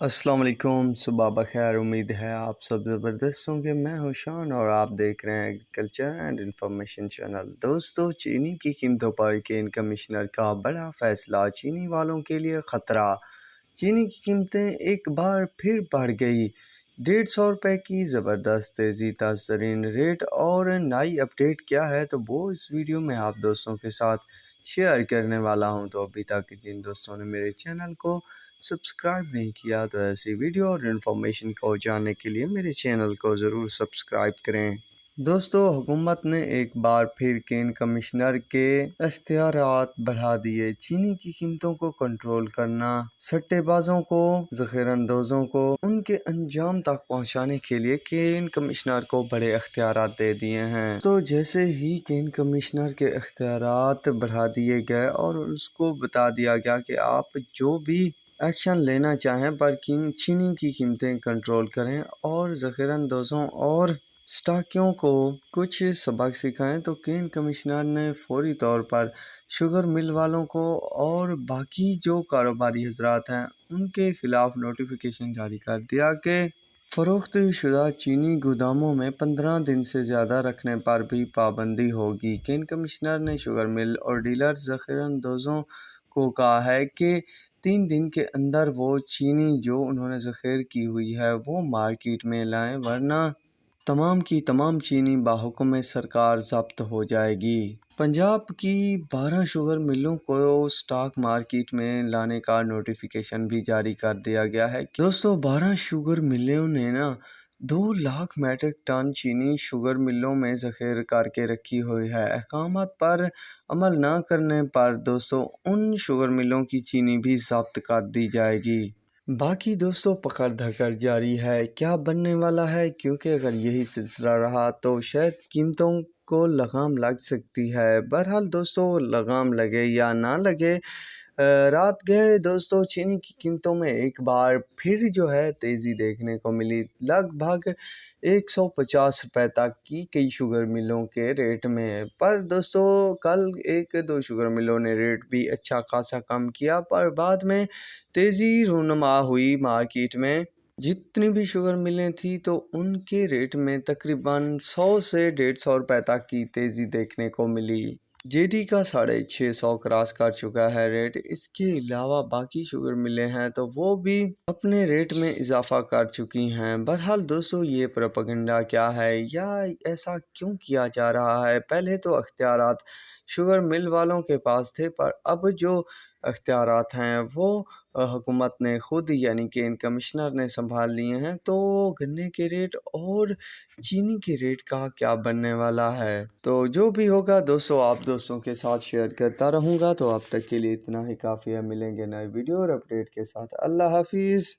السلام علیکم، صبح بخیر۔ امید ہے آپ سب زبردست ہوں گے۔ میں ہوں شان اور آپ دیکھ رہے ہیں ایگریکلچر اینڈ انفارمیشن چینل۔ دوستو، چینی کی قیمتوں پر کین کمشنر کا بڑا فیصلہ، چینی والوں کے لیے خطرہ۔ چینی کی قیمتیں ایک بار پھر بڑھ گئی، 150 روپے کی زبردست تیزی۔ تازہ ترین ریٹ اور نئی اپڈیٹ کیا ہے تو وہ اس ویڈیو میں آپ دوستوں کے ساتھ شیئر کرنے والا ہوں۔ تو ابھی تک جن دوستوں نے میرے چینل کو سبسکرائب نہیں کیا تو ایسی ویڈیو اور انفارمیشن کو جاننے کے لیے میرے چینل کو ضرور سبسکرائب کریں۔ دوستو، حکومت نے ایک بار پھر کین کمشنر کے اختیارات بڑھا دیے۔ چینی کی قیمتوں کو کنٹرول کرنا، سٹے بازوں کو، ذخیرہ اندوزوں کو ان کے انجام تک پہنچانے کے لیے کین کمشنر کو بڑے اختیارات دے دیے ہیں۔ تو جیسے ہی کین کمشنر کے اختیارات بڑھا دیے گئے اور اس کو بتا دیا گیا کہ آپ جو بھی ایکشن لینا چاہیں پر چینی کی قیمتیں کنٹرول کریں اور ذخیرہ اندوزوں اور اسٹاکیوں کو کچھ سبق سکھائیں، تو کین کمشنر نے فوری طور پر شوگر مل والوں کو اور باقی جو کاروباری حضرات ہیں ان کے خلاف نوٹیفیکیشن جاری کر دیا کہ فروخت شدہ چینی گوداموں میں 15 دن سے زیادہ رکھنے پر بھی پابندی ہوگی۔ کین کمشنر نے شوگر مل اور ڈیلر ذخیرہ اندوزوں کو کہا ہے کہ 3 دن کے اندر وہ چینی جو انہوں نے ذخیرہ کی ہوئی ہے وہ مارکیٹ میں لائیں، ورنہ تمام کی تمام چینی بحکم سرکار ضبط ہو جائے گی۔ پنجاب کی 12 شوگر ملوں کو اسٹاک مارکیٹ میں لانے کا نوٹیفیکیشن بھی جاری کر دیا گیا ہے۔ دوستو، 12 شوگر ملوں نے 2 لاکھ میٹرک ٹن چینی شوگر ملوں میں ذخیرہ کر کے رکھی ہوئی ہے۔ احکامات پر عمل نہ کرنے پر دوستو ان شوگر ملوں کی چینی بھی ضبط کر دی جائے گی۔ باقی دوستو پکڑ دھکڑ جاری ہے، کیا بننے والا ہے، کیونکہ اگر یہی سلسلہ رہا تو شاید قیمتوں کو لگام لگ سکتی ہے۔ بہرحال دوستو، لگام لگے یا نہ لگے، رات گئے دوستو چینی کی قیمتوں میں ایک بار پھر جو ہے تیزی دیکھنے کو ملی۔ لگ بھگ 150 روپے تک کی کئی شوگر ملوں کے ریٹ میں، پر دوستو کل 1-2 شوگر ملوں نے ریٹ بھی اچھا خاصا کم کیا، پر بعد میں تیزی رونما ہوئی مارکیٹ میں۔ جتنی بھی شوگر ملیں تھیں تو ان کے ریٹ میں تقریباً 100 سے 150 روپے تک کی تیزی دیکھنے کو ملی۔ جے ڈی کا 650 کراس کر چکا ہے ریٹ۔ اس کے علاوہ باقی شوگر ملیں ہیں تو وہ بھی اپنے ریٹ میں اضافہ کر چکی ہیں۔ بہرحال دوستو، یہ پروپیگنڈا کیا ہے یا ایسا کیوں کیا جا رہا ہے؟ پہلے تو اختیارات شوگر مل والوں کے پاس تھے، پر اب جو اختیارات ہیں وہ حکومت نے خود یعنی کہ کین کمشنر نے سنبھال لیے ہیں۔ تو گنے کے ریٹ اور چینی کے ریٹ کا کیا بننے والا ہے، تو جو بھی ہوگا دوستو آپ دوستوں کے ساتھ شیئر کرتا رہوں گا۔ تو اب تک کے لیے اتنا ہی کافی ہے، ملیں گے نئے ویڈیو اور اپڈیٹ کے ساتھ۔ اللہ حافظ۔